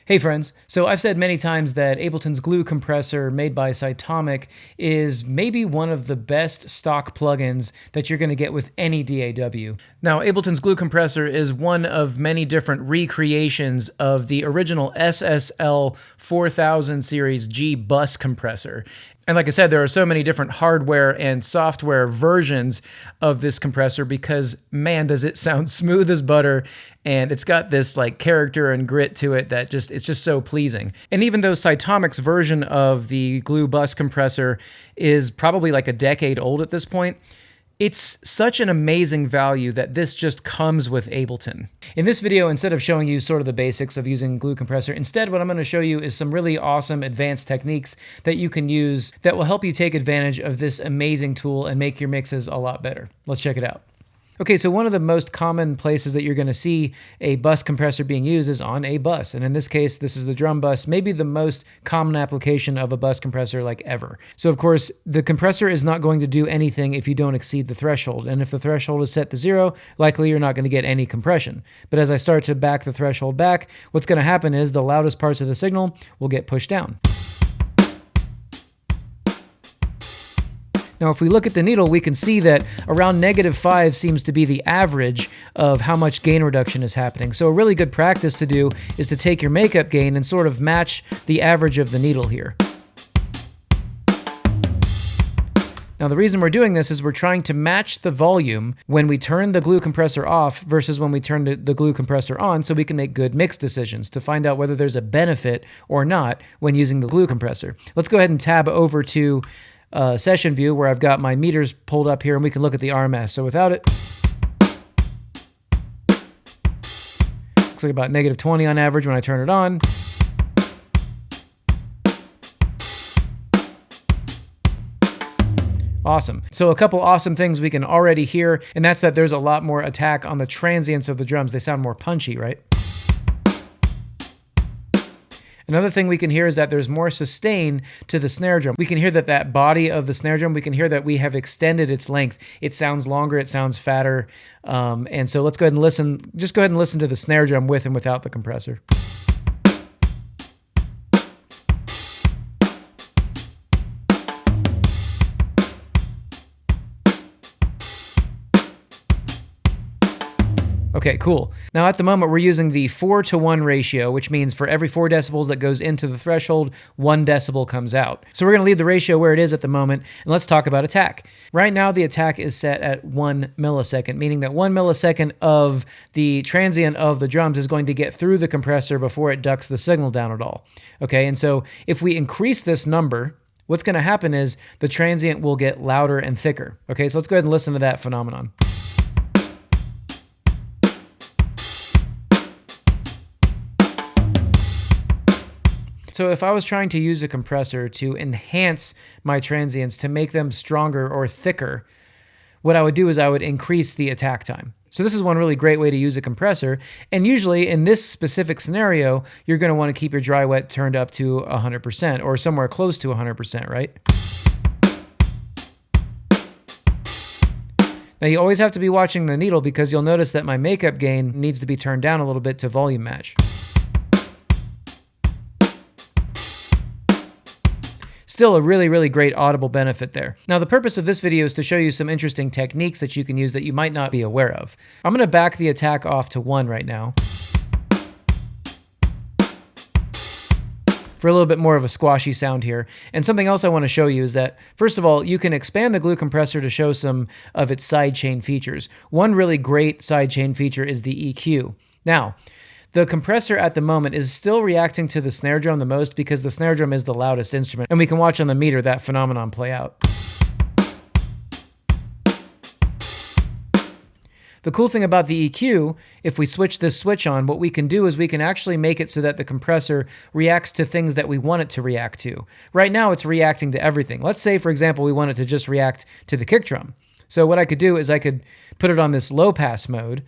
Hey friends, so I've said many times that Ableton's Glue Compressor made by Cytomic is maybe one of the best stock plugins that you're going to get with any DAW. Now, Ableton's Glue Compressor is one of many different recreations of the original SSL 4000 series G bus compressor. And like I said, there are so many different hardware and software versions of this compressor because, man, does it sound smooth as butter, and it's got this like character and grit to it that it's just so pleasing. And even though Cytomic's version of the Glue bus compressor is probably like a decade old at this point, it's such an amazing value that this just comes with Ableton. In this video, instead of showing you sort of the basics of using Glue Compressor, instead what I'm going to show you is some really awesome advanced techniques that you can use that will help you take advantage of this amazing tool and make your mixes a lot better. Let's check it out. Okay, so one of the most common places that you're going to see a bus compressor being used is on a bus. And in this case, this is the drum bus, maybe the most common application of a bus compressor like ever. So of course, the compressor is not going to do anything if you don't exceed the threshold. And if the threshold is set to 0, likely you're not going to get any compression. But as I start to back the threshold back, what's going to happen is the loudest parts of the signal will get pushed down. Now, if we look at the needle, we can see that around -5 seems to be the average of how much gain reduction is happening. So a really good practice to do is to take your makeup gain and sort of match the average of the needle here. Now, the reason we're doing this is we're trying to match the volume when we turn the glue compressor off versus when we turn the glue compressor on, so we can make good mix decisions to find out whether there's a benefit or not when using the glue compressor. Let's go ahead and tab over to session view where I've got my meters pulled up here and we can look at the RMS. So without it, looks like about -20 on average when I turn it on. Awesome. So a couple awesome things we can already hear, and that's that there's a lot more attack on the transients of the drums. They sound more punchy, right? Another thing we can hear is that there's more sustain to the snare drum. We can hear that that body of the snare drum, we can hear that we have extended its length. It sounds longer, it sounds fatter. And so let's go ahead and listen. Just go ahead and listen to the snare drum with and without the compressor. Okay, cool. Now at the moment we're using the 4:1 ratio, which means for every 4 decibels that goes into the threshold, 1 decibel comes out. So we're gonna leave the ratio where it is at the moment, and let's talk about attack. Right now the attack is set at 1 millisecond, meaning that 1 millisecond of the transient of the drums is going to get through the compressor before it ducks the signal down at all. Okay, and so if we increase this number, what's gonna happen is the transient will get louder and thicker. Okay, so let's go ahead and listen to that phenomenon. So if I was trying to use a compressor to enhance my transients, to make them stronger or thicker, what I would do is I would increase the attack time. So this is one really great way to use a compressor. And usually in this specific scenario, you're going to want to keep your dry wet turned up to 100% or somewhere close to 100%, right? Now you always have to be watching the needle because you'll notice that my makeup gain needs to be turned down a little bit to volume match. Still a really, really great audible benefit there. Now the purpose of this video is to show you some interesting techniques that you can use that you might not be aware of. I'm going to back the attack off to 1 right now for a little bit more of a squashy sound here. And something else I want to show you is that, first of all, you can expand the glue compressor to show some of its sidechain features. One really great sidechain feature is the EQ. Now, the compressor at the moment is still reacting to the snare drum the most because the snare drum is the loudest instrument, and we can watch on the meter that phenomenon play out. The cool thing about the EQ, if we switch this switch on, what we can do is we can actually make it so that the compressor reacts to things that we want it to react to. Right now it's reacting to everything. Let's say, for example, we want it to just react to the kick drum. So what I could do is I could put it on this low pass mode,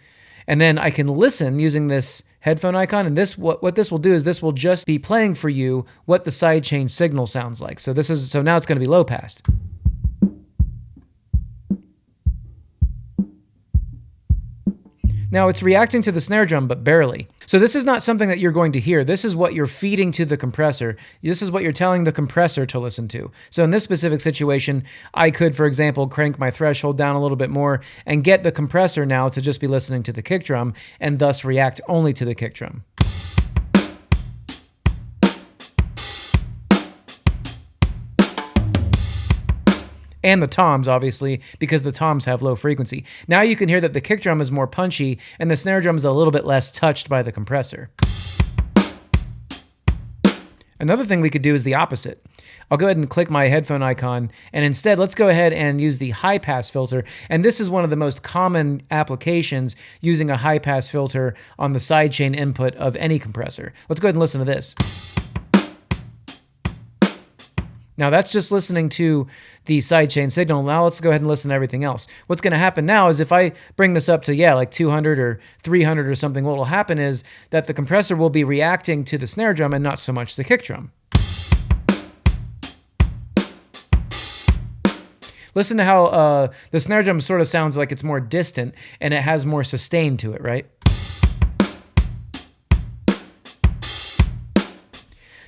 and then I can listen using this headphone icon, and what this will do is this will just be playing for you what the sidechain signal sounds like. So now it's going to be low passed. Now it's reacting to the snare drum, but barely. So this is not something that you're going to hear. This is what you're feeding to the compressor. This is what you're telling the compressor to listen to. So in this specific situation, I could, for example, crank my threshold down a little bit more and get the compressor now to just be listening to the kick drum and thus react only to the kick drum. And the toms, obviously, because the toms have low frequency. Now you can hear that the kick drum is more punchy and the snare drum is a little bit less touched by the compressor. Another thing we could do is the opposite. I'll go ahead and click my headphone icon, and instead let's go ahead and use the high pass filter. And this is one of the most common applications using a high pass filter on the sidechain input of any compressor. Let's go ahead and listen to this. Now that's just listening to the sidechain signal. Now let's go ahead and listen to everything else. What's going to happen now is if I bring this up to, like 200 or 300 or something, what will happen is that the compressor will be reacting to the snare drum and not so much the kick drum. Listen to how the snare drum sort of sounds like it's more distant and it has more sustain to it, right?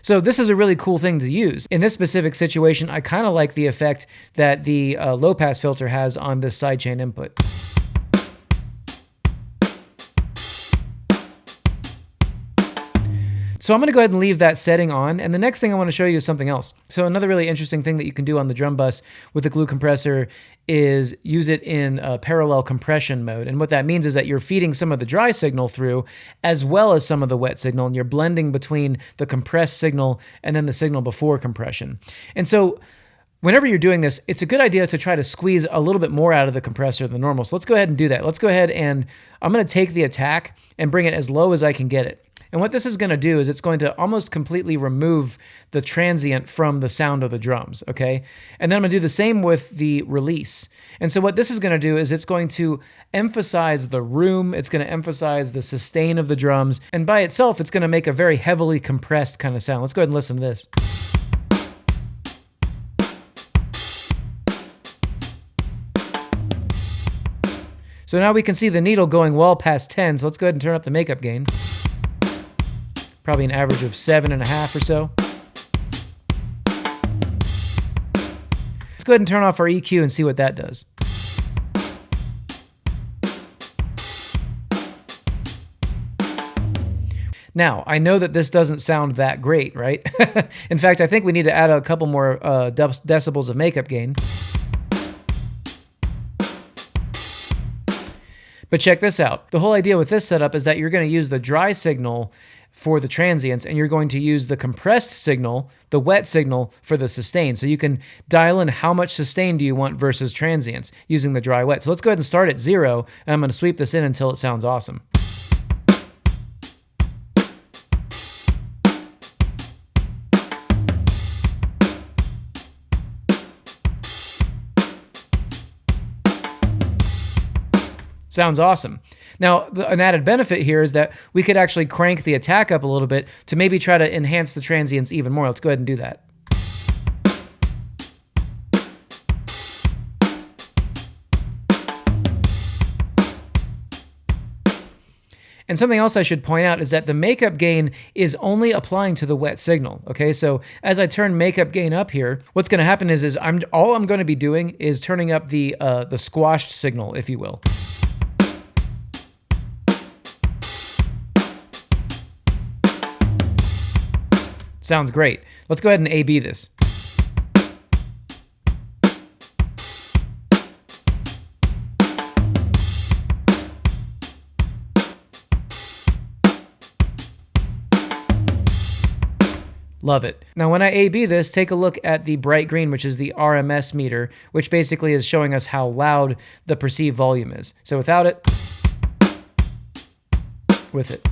So this is a really cool thing to use. In this specific situation, I kind of like the effect that the low pass filter has on this sidechain input. So I'm going to go ahead and leave that setting on, and the next thing I want to show you is something else. So another really interesting thing that you can do on the drum bus with the glue compressor is use it in parallel compression mode. And what that means is that you're feeding some of the dry signal through as well as some of the wet signal, and you're blending between the compressed signal and then the signal before compression. And so whenever you're doing this, it's a good idea to try to squeeze a little bit more out of the compressor than normal. So let's go ahead and do that. Let's go ahead and I'm going to take the attack and bring it as low as I can get it. And what this is going to do is it's going to almost completely remove the transient from the sound of the drums, okay? And then I'm going to do the same with the release. And so what this is going to do is it's going to emphasize the room, it's going to emphasize the sustain of the drums, and by itself, it's going to make a very heavily compressed kind of sound. Let's go ahead and listen to this. So now we can see the needle going well past 10, so let's go ahead and turn up the makeup gain. Probably an average of 7.5 or so. Let's go ahead and turn off our EQ and see what that does. Now, I know that this doesn't sound that great, right? In fact, I think we need to add a couple more decibels of makeup gain. But check this out. The whole idea with this setup is that you're going to use the dry signal for the transients, and you're going to use the compressed signal, the wet signal, for the sustain. So you can dial in how much sustain do you want versus transients using the dry wet. So let's go ahead and start at 0, and I'm going to sweep this in until it sounds awesome. Sounds awesome. Now, an added benefit here is that we could actually crank the attack up a little bit to maybe try to enhance the transients even more. Let's go ahead and do that. And something else I should point out is that the makeup gain is only applying to the wet signal, okay? So as I turn makeup gain up here, what's gonna happen is all I'm gonna be doing is turning up the squashed signal, if you will. Sounds great. Let's go ahead and A/B this. Love it. Now, when I A/B this, take a look at the bright green, which is the RMS meter, which basically is showing us how loud the perceived volume is. So without it, with it.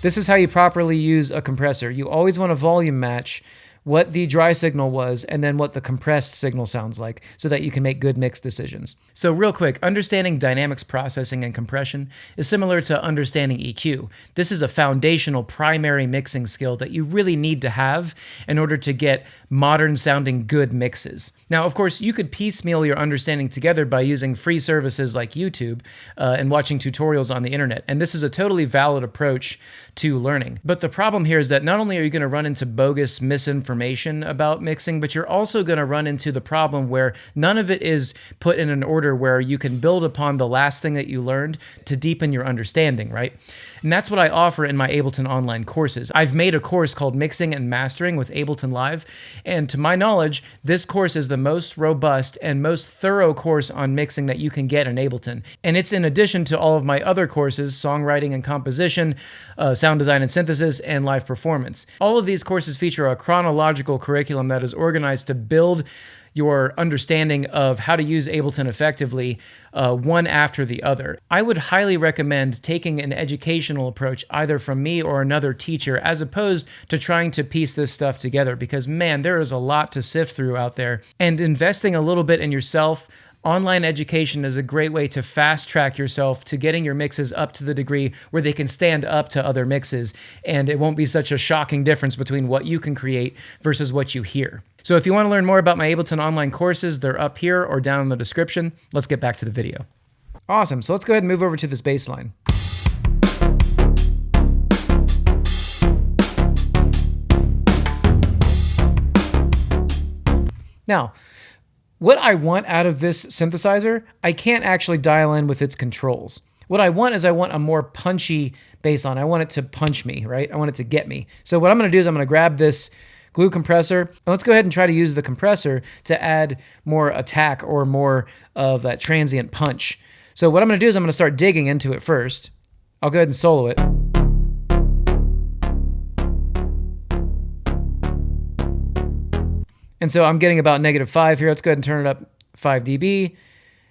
This is how you properly use a compressor. You always want to volume match what the dry signal was, and then what the compressed signal sounds like so that you can make good mix decisions. So real quick, understanding dynamics processing and compression is similar to understanding EQ. This is a foundational primary mixing skill that you really need to have in order to get modern sounding good mixes. Now, of course, you could piecemeal your understanding together by using free services like YouTube and watching tutorials on the internet. And this is a totally valid approach to learning. But the problem here is that not only are you going to run into bogus misinformation about mixing, but you're also going to run into the problem where none of it is put in an order where you can build upon the last thing that you learned to deepen your understanding, right? And that's what I offer in my Ableton online courses. I've made a course called Mixing and Mastering with Ableton Live, and to my knowledge, this course is the most robust and most thorough course on mixing that you can get in Ableton. And it's in addition to all of my other courses, songwriting and composition, sound design and synthesis, and live performance. All of these courses feature a chronological curriculum that is organized to build your understanding of how to use Ableton effectively one after the other. I would highly recommend taking an educational approach either from me or another teacher as opposed to trying to piece this stuff together because, man, there is a lot to sift through out there. And investing a little bit in yourself, online education is a great way to fast track yourself to getting your mixes up to the degree where they can stand up to other mixes, and it won't be such a shocking difference between what you can create versus what you hear. So if you want to learn more about my Ableton online courses, they're up here or down in the description. Let's get back to the video. Awesome, so let's go ahead and move over to this bass line. Now, what I want out of this synthesizer, I can't actually dial in with its controls. What I want is I want a more punchy bass line. I want it to punch me, right? I want it to get me. So what I'm going to do is I'm going to grab this glue compressor, and let's go ahead and try to use the compressor to add more attack or more of that transient punch. So what I'm going to do is I'm going to start digging into it first. I'll go ahead and solo it. And so I'm getting about -5 here. Let's go ahead and turn it up 5 dB.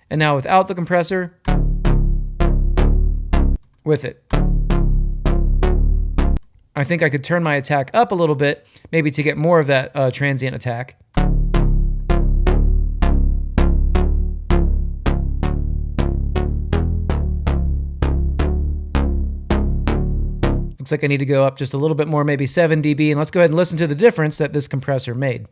And now without the compressor, with it. I think I could turn my attack up a little bit, maybe to get more of that transient attack. Looks like I need to go up just a little bit more, maybe 7 dB. And let's go ahead and listen to the difference that this compressor made.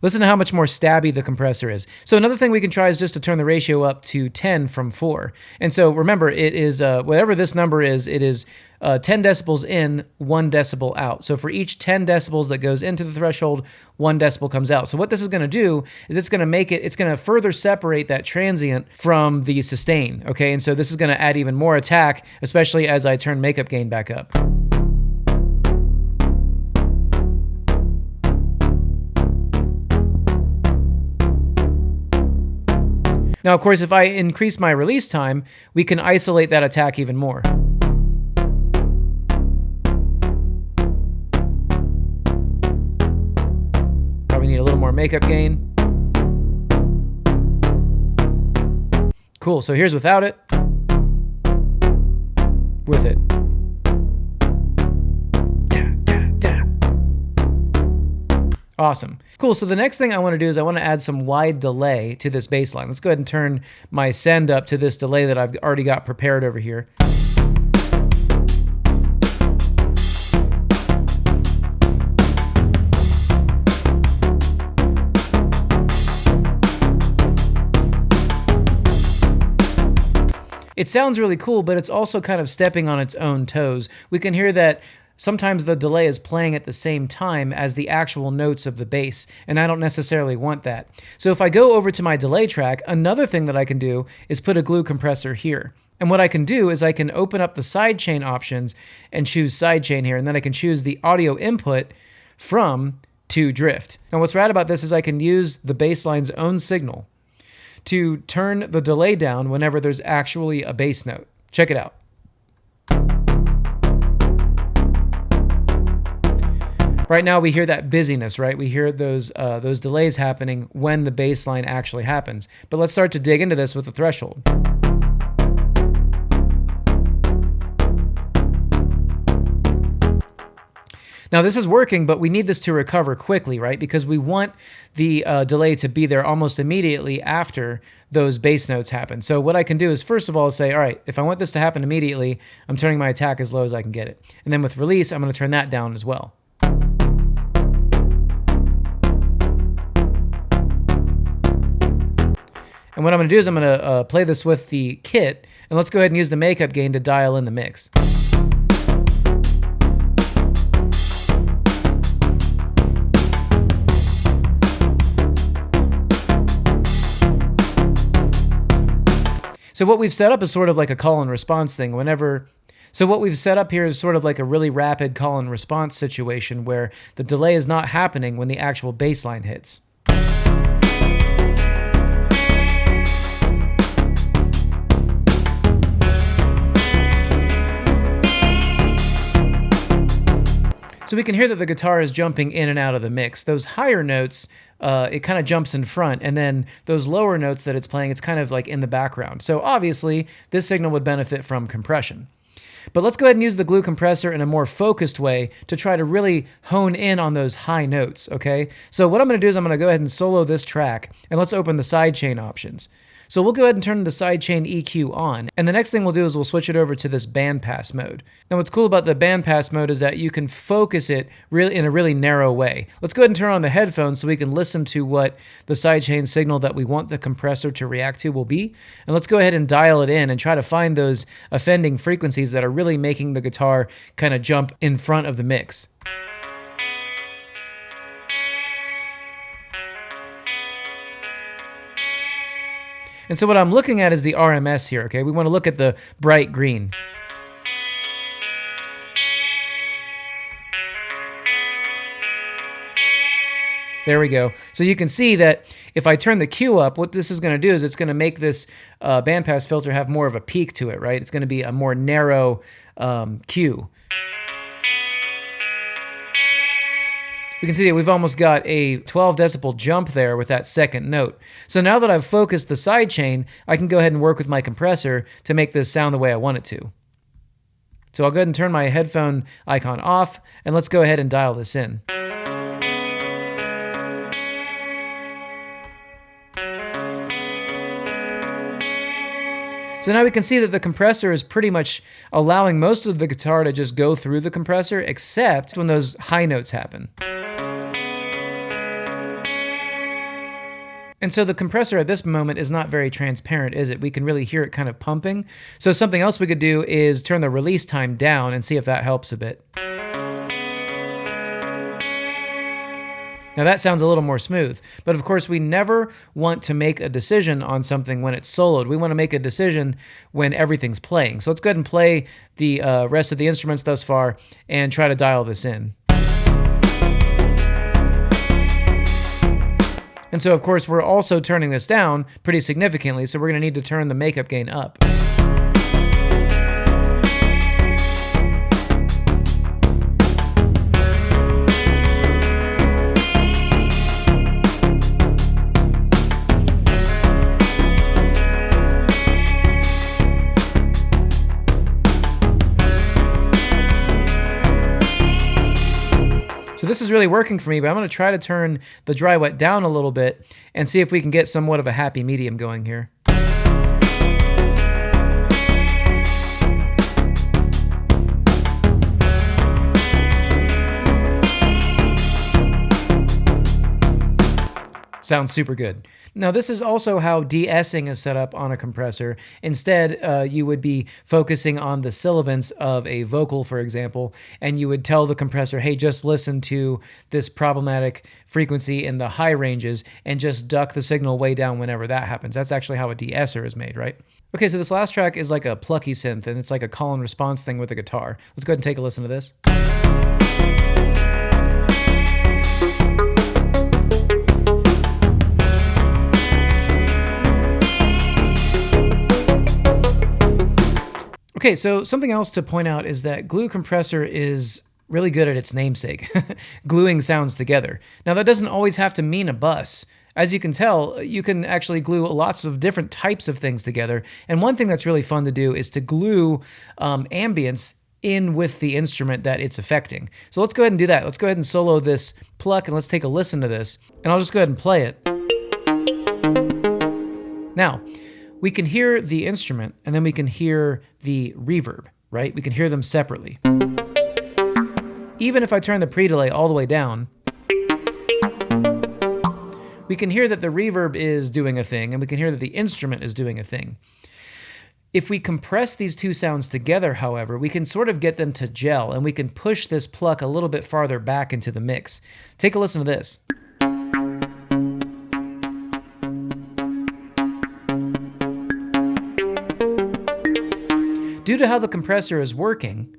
Listen to how much more stabby the compressor is. So another thing we can try is just to turn the ratio up to 10 from 4. And so remember, it is, whatever this number is, it is 10 decibels in, 1 decibel out. So for each 10 decibels that goes into the threshold, 1 decibel comes out. So what this is going to do is it's going to further separate that transient from the sustain, okay? And so this is going to add even more attack, especially as I turn makeup gain back up. Now, of course, if I increase my release time, we can isolate that attack even more. Probably need a little more makeup gain. Cool, so here's without it. With it. Awesome. Cool, so the next thing I want to do is I want to add some wide delay to this bass line. Let's go ahead and turn my send up to this delay that I've already got prepared over here. It sounds really cool, but it's also kind of stepping on its own toes. We can hear that sometimes the delay is playing at the same time as the actual notes of the bass, and I don't necessarily want that. So if I go over to my delay track, another thing that I can do is put a glue compressor here. And what I can do is I can open up the sidechain options and choose sidechain here, and then I can choose the audio input from to drift. Now what's rad about this is I can use the bass line's own signal to turn the delay down whenever there's actually a bass note. Check it out. Right now we hear that busyness, right? We hear those delays happening when the bass line actually happens. But let's start to dig into this with the threshold. Now this is working, but we need this to recover quickly, right? Because we want the delay to be there almost immediately after those bass notes happen. So what I can do is first of all say, all right, if I want this to happen immediately, I'm turning my attack as low as I can get it. And then with release, I'm going to turn that down as well. And what I'm going to do is I'm going to play this with the kit, and let's go ahead and use the makeup gain to dial in the mix. So what we've set up is sort of like a call and response thing. So what we've set up here is sort of like a really rapid call and response situation where the delay is not happening when the actual bass line hits. So we can hear that the guitar is jumping in and out of the mix. Those higher notes, it kind of jumps in front, and then those lower notes that it's playing, it's kind of like in the background. So obviously, this signal would benefit from compression. But let's go ahead and use the glue compressor in a more focused way to try to really hone in on those high notes, okay? So what I'm going to do is I'm going to go ahead and solo this track, and let's open the sidechain options. So we'll go ahead and turn the sidechain EQ on, and the next thing we'll do is we'll switch it over to this bandpass mode. Now what's cool about the bandpass mode is that you can focus it really in a really narrow way. Let's go ahead and turn on the headphones so we can listen to what the sidechain signal that we want the compressor to react to will be, and let's go ahead and dial it in and try to find those offending frequencies that are really making the guitar kind of jump in front of the mix. And so what I'm looking at is the RMS here, okay? We want to look at the bright green. There we go. So you can see that if I turn the Q up, what this is going to do is it's going to make this bandpass filter have more of a peak to it, right? It's going to be a more narrow Q. We can see that we've almost got a 12 decibel jump there with that second note. So now that I've focused the sidechain, I can go ahead and work with my compressor to make this sound the way I want it to. So I'll go ahead and turn my headphone icon off, and let's go ahead and dial this in. So now we can see that the compressor is pretty much allowing most of the guitar to just go through the compressor, except when those high notes happen. And so the compressor at this moment is not very transparent, is it? We can really hear it kind of pumping. So something else we could do is turn the release time down and see if that helps a bit. Now that sounds a little more smooth, but of course we never want to make a decision on something when it's soloed. We want to make a decision when everything's playing. So let's go ahead and play the rest of the instruments thus far and try to dial this in. And so of course we're also turning this down pretty significantly, so we're going to need to turn the makeup gain up. So this is really working for me, but I'm going to try to turn the dry wet down a little bit and see if we can get somewhat of a happy medium going here. Sounds super good. Now this is also how de-essing is set up on a compressor. Instead, you would be focusing on the sibilance of a vocal, for example, and you would tell the compressor, hey, just listen to this problematic frequency in the high ranges and just duck the signal way down whenever that happens. That's actually how a de-esser is made, right? Okay, so this last track is like a plucky synth, and it's like a call and response thing with a guitar. Let's go ahead and take a listen to this. Okay, so something else to point out is that Glue Compressor is really good at its namesake, gluing sounds together. Now that doesn't always have to mean a bus. As you can tell, you can actually glue lots of different types of things together. And one thing that's really fun to do is to glue ambience in with the instrument that it's affecting. So let's go ahead and do that. Let's go ahead and solo this pluck and let's take a listen to this. And I'll just go ahead and play it. Now, we can hear the instrument and then we can hear the reverb, right? We can hear them separately. Even if I turn the pre-delay all the way down, we can hear that the reverb is doing a thing and we can hear that the instrument is doing a thing. If we compress these two sounds together, however, we can sort of get them to gel and we can push this pluck a little bit farther back into the mix. Take a listen to this. Due to how the compressor is working,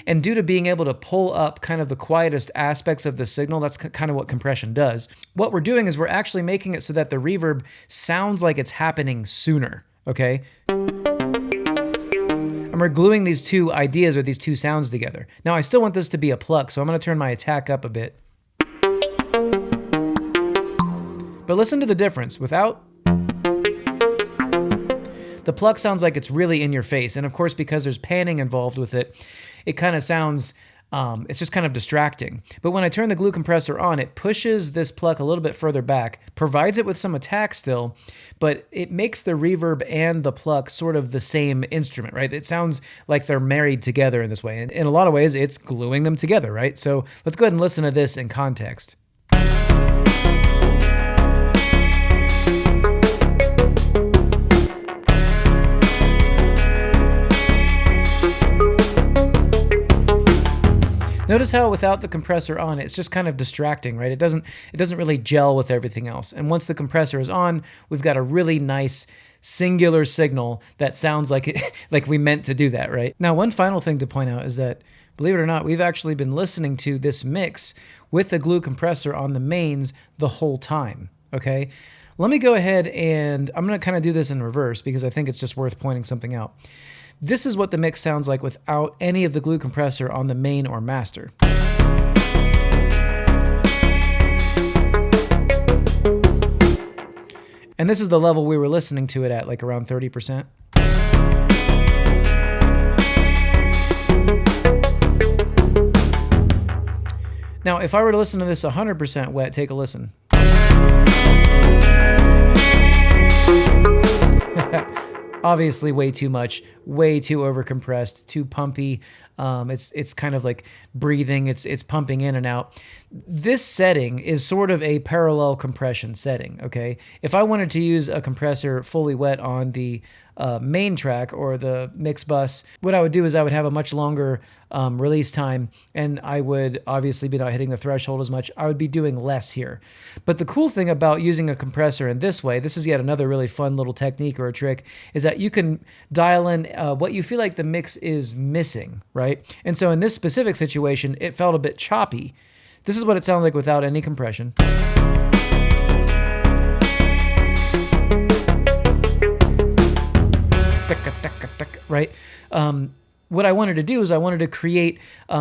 and due to being able to pull up kind of the quietest aspects of the signal, that's kind of what compression does, what we're doing is we're actually making it so that the reverb sounds like it's happening sooner, okay? And we're gluing these two ideas or these two sounds together. Now, I still want this to be a pluck, so I'm going to turn my attack up a bit. But listen to the difference. Without, the pluck sounds like it's really in your face. And of course, because there's panning involved with it, it kind of sounds, it's just kind of distracting. But when I turn the glue compressor on, it pushes this pluck a little bit further back, provides it with some attack still, but it makes the reverb and the pluck sort of the same instrument, right? It sounds like they're married together in this way. And in a lot of ways, it's gluing them together, right? So let's go ahead and listen to this in context. Notice how without the compressor on, it's just kind of distracting, right? It doesn't really gel with everything else. And once the compressor is on, we've got a really nice singular signal that sounds like it, like we meant to do that, right? Now, one final thing to point out is that, believe it or not, we've actually been listening to this mix with the glue compressor on the mains the whole time, okay? Let me go ahead and I'm gonna kind of do this in reverse because I think it's just worth pointing something out. This is what the mix sounds like without any of the glue compressor on the main or master. And this is the level we were listening to it at, like around 30%. Now, if I were to listen to this 100% wet, take a listen. Obviously way too much, way too overcompressed, too pumpy. It's kind of like breathing, it's pumping in and out. This setting is sort of a parallel compression setting, okay? If I wanted to use a compressor fully wet on the main track or the mix bus, what I would do is I would have a much longer release time, and I would obviously be not hitting the threshold as much. I would be doing less here. But the cool thing about using a compressor in this way, this is yet another really fun little technique or a trick, is that you can dial in what you feel like the mix is missing, right? And so in this specific situation, it felt a bit choppy. This is what it sounds like without any compression. Right? What I wanted to do is I wanted to create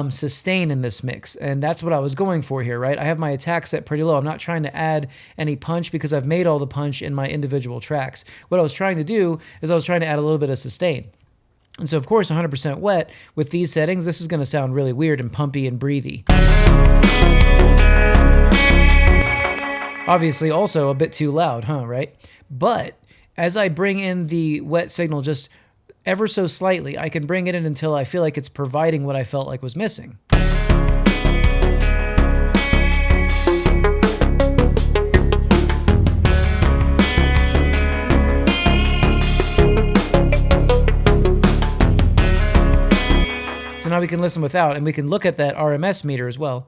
sustain in this mix, and that's what I was going for here, right? I have my attack set pretty low. I'm not trying to add any punch because I've made all the punch in my individual tracks. What I was trying to do is I was trying to add a little bit of sustain. And so, of course, 100% wet, with these settings, this is going to sound really weird and pumpy and breathy. Obviously, also a bit too loud, huh, right? But as I bring in the wet signal just ever so slightly, I can bring it in until I feel like it's providing what I felt like was missing. So now we can listen without, and we can look at that RMS meter as well.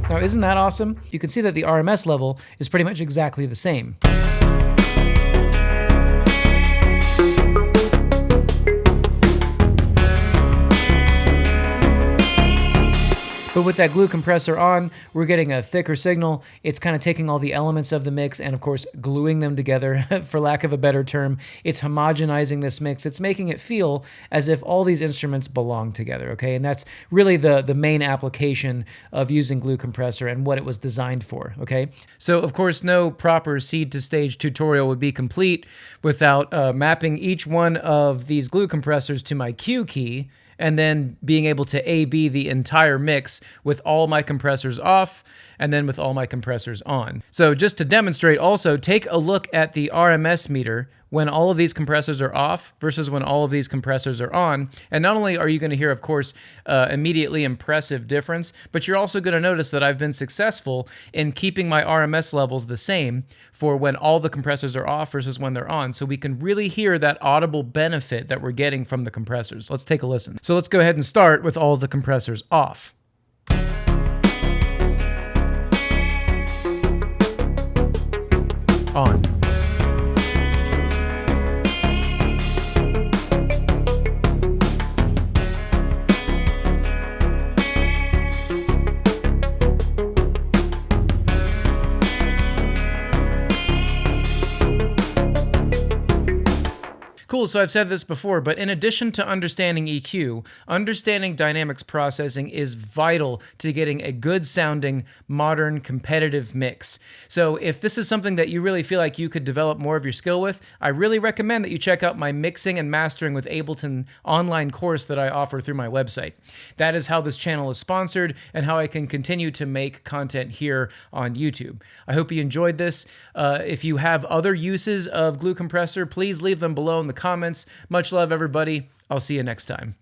Now, isn't that awesome? You can see that the RMS level is pretty much exactly the same. But with that glue compressor on, we're getting a thicker signal. It's kind of taking all the elements of the mix and, of course, gluing them together, for lack of a better term. It's homogenizing this mix. It's making it feel as if all these instruments belong together, okay? And that's really the main application of using Glue Compressor and what it was designed for, okay? So, of course, no proper seed-to-stage tutorial would be complete without mapping each one of these glue compressors to my Q key, and then being able to A/B the entire mix with all my compressors off and then with all my compressors on. So just to demonstrate also, take a look at the RMS meter when all of these compressors are off versus when all of these compressors are on. And not only are you going to hear, of course, immediately impressive difference, but you're also going to notice that I've been successful in keeping my RMS levels the same for when all the compressors are off versus when they're on. So we can really hear that audible benefit that we're getting from the compressors. Let's take a listen. So let's go ahead and start with all the compressors off. On. Cool, so I've said this before, but in addition to understanding EQ, understanding dynamics processing is vital to getting a good sounding, modern, competitive mix. So if this is something that you really feel like you could develop more of your skill with, I really recommend that you check out my Mixing and Mastering with Ableton online course that I offer through my website. That is how this channel is sponsored and how I can continue to make content here on YouTube. I hope you enjoyed this. If you have other uses of Glue Compressor, please leave them below in the comments. Much love, everybody. I'll see you next time.